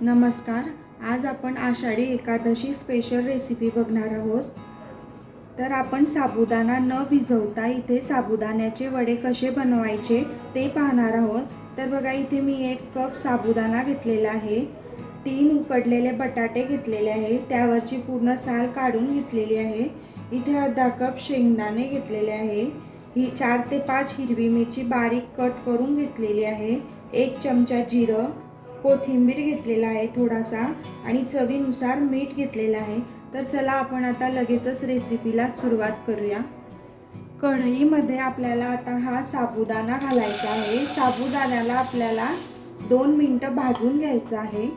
नमस्कार. आज आपण आषाढी एकादशी स्पेशल रेसिपी बघणार आहोत. तर आपण साबुदाणा न भिजवता इथे साबुदाण्याचे वडे कसे बनवायचे ते पाहणार आहोत. तर बघा, इथे मी 1 कप साबुदाणा घेतलेला आहे. 3 उकडलेले बटाटे घेतलेले आहे, त्यावरची पूर्ण साल काढून घेतलेली आहे. इथे अर्धा कप शेंगदाणे घेतलेले आहे. 4 ते 5 हिरवी मिरची बारीक कट करून घेतलेली आहे. 1 चमचा जिरं, कोथिंबीर घेतलेला आहे थोडासा, आणि चवीनुसार मीठ घेतलेलं आहे. तर चला आपण आता लगेचच रेसिपीला सुरुवात करूया. कढईमध्ये आपल्याला आता हा साबुदाणा घालायचा आहे. साबुदाण्याला आपल्याला 2 मिनिटं भाजून घ्यायचं आहे.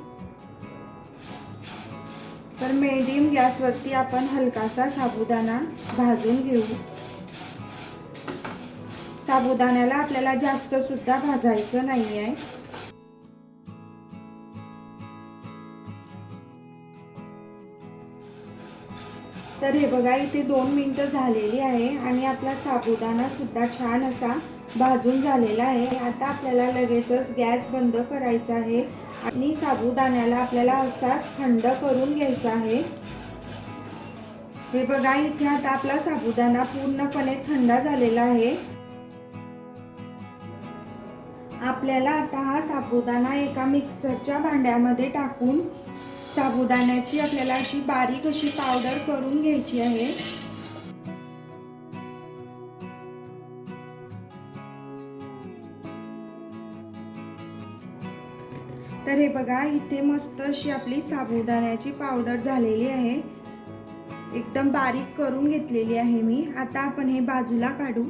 तर मीडियम गॅसवरती आपण हलकासा साबुदाणा भाजून घेऊ. साबुदाण्याला आपल्याला जास्त सुद्धा भाजायचं नाही आहे. तर हे बघा, इथे 2 मिनिटं झालेली आहे आणि आपला साबुदाणा सुद्धा छान असा भाजून झालेला आहे. आता आपल्याला लगेचच गॅस बंद करायचा आहे आणि साबुदाण्याला आपल्याला असाच थंड करून घ्यायचा आहे. हे बघा, इथे आता आपला साबुदाणा पूर्णपणे थंड झालेला आहे. आपल्याला आता हा साबुदाणा एका मिक्सरच्या भांड्यामध्ये टाकून साबुदाण्याची आपल्याला अशी बारीक अशी पावडर करून घ्यायची आहे. तर हे बघा, इथे मस्त अशी आपली साबुदाण्याची पावडर झालेली आहे. एकदम बारीक करून घेतलेली आहे मी. आता आपण हे बाजूला काढू.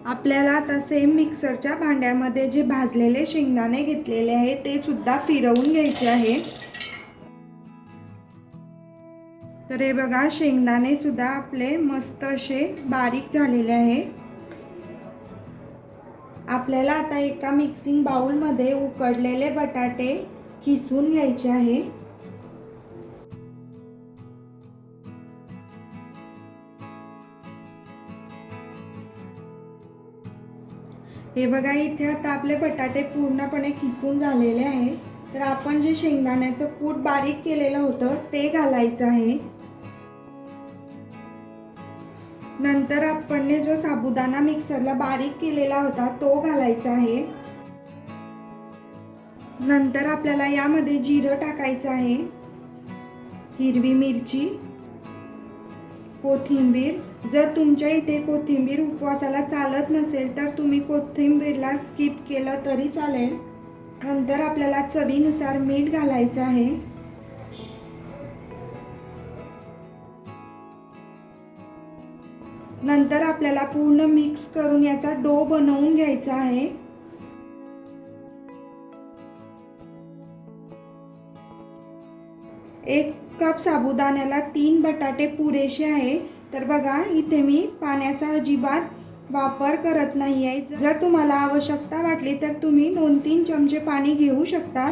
आपल्याला आता सेम मिक्सरच्या भांड्यामध्ये जे भाजलेले शेंगदाणे घेतलेले आहे ते सुद्धा फिरवून घ्यायचे आहे. तर हे बघा, शेंगदाणे सुद्धा आपले मस्त असे बारीक झालेले आहे. आपल्याला आता एका मिक्सिंग बाउलमध्ये उकडलेले बटाटे किसून घ्यायचे आहे. हे बघा, इथे आता आपले बटाटे पूर्णपणे किसून झालेले आहे. तर आपण जे शेंगदाण्याचं कूट बारीक केलेलं होतं ते घालायचं आहे. नंतर आपण जो साबुदाणा मिक्सरला बारीक केलेला होता तो घालायचा आहे. नंतर आपल्याला यामध्ये जिरं टाकायचं आहे, हिरवी मिरची, कोथिंबीर. जर तुमच्या इथे कोथिंबीर उपवासाला चालत नसेल तर तुम्ही कोथिंबीरला स्किप केलं तरी चालेल. नंतर आपल्याला चवीनुसार मीठ घालायचं आहे. नंतर आपल्याला पूर्ण मिक्स करून याचा डो बनवून घ्यायचा आहे. एक कप साबुदाण्याला 3 बटाटे पुरेसे आहे. तर बघा, इथे मी पाण्याचा अजिबात वापर करत नाही आहे. जर तुम्हाला आवश्यकता वाटली तर तुम्ही 2-3 चमचे पाणी घेऊ शकता.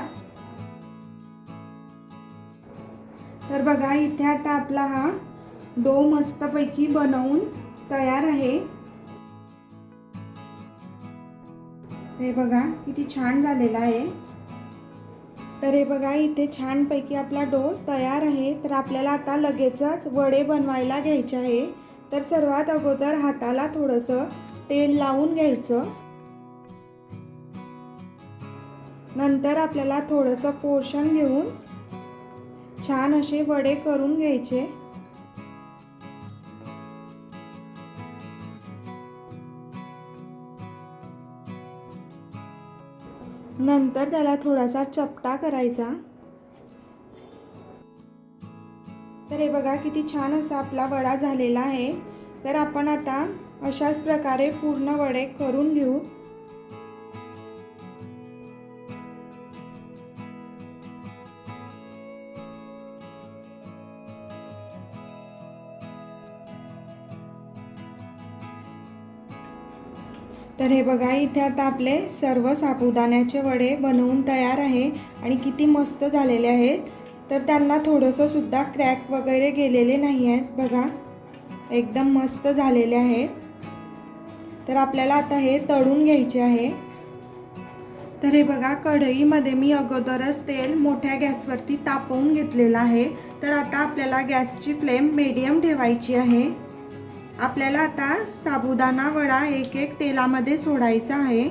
तर बघा, इथे आता आपला हा डो मस्तपैकी बनवून तयार आहे. हे बघा, किती छान झालेला आहे. तर हे बघा, इथे छानपैकी आपला डो तयार आहे. तर आपल्याला आता लगेचच वडे बनवायला घ्यायचे आहे. तर सर्वात अगोदर हाताला थोडंसं तेल लावून घ्यायचं. नंतर आपल्याला थोडंसं पोर्शन घेऊन छान असे वडे करून घ्यायचे. नंतर त्याला थोडासा चपटा करायचा. तर हे बघा, किती छान असा आपला वडा झालेला आहे. तर आपण आता अशाच प्रकारे पूर्ण वडे करून घेऊ. तर हे बघा, इथे आता आपले सर्व साबुदाण्याचे वडे बनवून तयार आहे आणि किती मस्त झालेले आहेत. तर त्यांना थोडंसं सुद्धा क्रॅक वगैरे गेलेले नाही आहेत. बघा, एकदम मस्त झालेले आहेत. तर आपल्याला आता हे तळून घ्यायचे आहे. तर हे बघा, कढईमध्ये मी अगोदरच तेल मोठ्या गॅसवरती तापवून घेतलेलं आहे. तर आता आपल्याला गॅसची फ्लेम मीडियम ठेवायची आहे. आपल्याला आता साबुदाणा वडा एक एक तेलामध्ये सोडायचा आहे.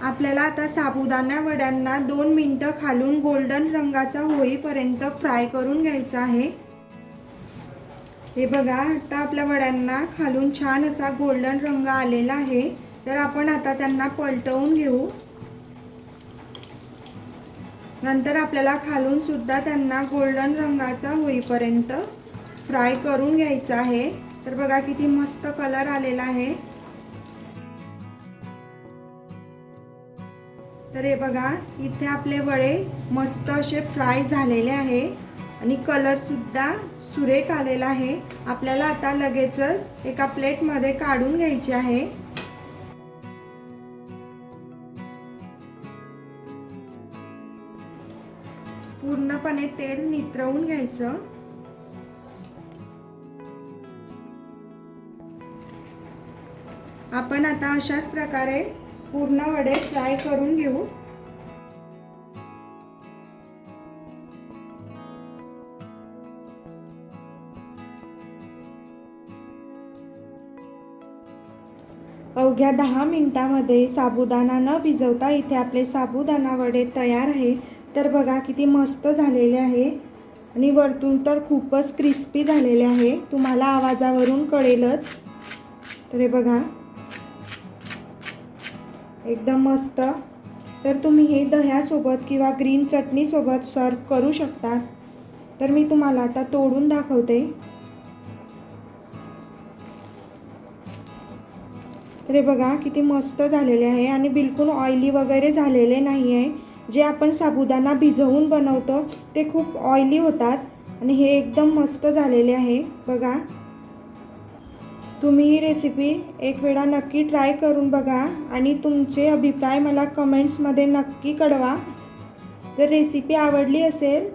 आपल्याला आता साबुदाणा वड्यांना 2 मिनिटं खालून गोल्डन रंगाचा होईपर्यंत फ्राय करून घ्यायचा आहे. हे बघा, आता आपल्या वड्यांना खालून छान असा गोल्डन रंग आलेला आहे. तर आपण आता त्यांना पलटवून घेऊ. नंतर आपल्याला खालून सुद्धा त्यांना गोल्डन रंगाचा होईपर्यंत फ्राय करून घ्यायचा आहे. तर बघा किती मस्त कलर आलेला आहे. तर हे बघा, इथे आपले वडे मस्त असे फ्राय झालेले आहे आणि कलर सुद्धा सुरेख आलेला आहे. आपल्याला आता लगेचच एका प्लेटमध्ये काढून घ्यायचे आहे. पूर्णपणे तेल नितरवून घ्यायचं. आपण आता अशाच प्रकारे पूर्ण वडे फ्राय करून घेऊ. अवघ्या 10 मिनिटांमध्ये साबुदाणा न भिजवता इथे आपले साबुदाणा वडे तयार आहे. तर बघा किती मस्त झालेले आहे आणि वरतून तर खूपच क्रिस्पी झालेले आहे. तुम्हाला आवाजावरून कळेलच. तर हे बघा, एकदम मस्त. तर तुम्ही हे दह्यासोबत किंवा ग्रीन चटणीसोबत सर्व करू शकता. तर मी तुम्हाला आता तोडून दाखवते. तर हे बघा किती मस्त झालेले आहे आणि बिलकुल ऑइली वगैरे झालेले नाही आहे. जे आपण साबुदाणा भिजवून बनवतो ते खूप ऑइली होतात आणि हे एकदम मस्त झालेले आहे. बघा, तुम्ही ही रेसिपी एक वेळा नक्की ट्राय करून बघा आणि तुमचे अभिप्राय मला कमेंट्समध्ये नक्की कळवा. जर रेसिपी आवडली असेल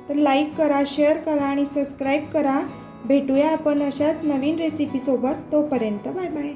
तर लाईक करा, शेअर करा आणि सबस्क्राईब करा. भेटूया आपण अशाच नवीन रेसिपीसोबत. तोपर्यंत बाय बाय.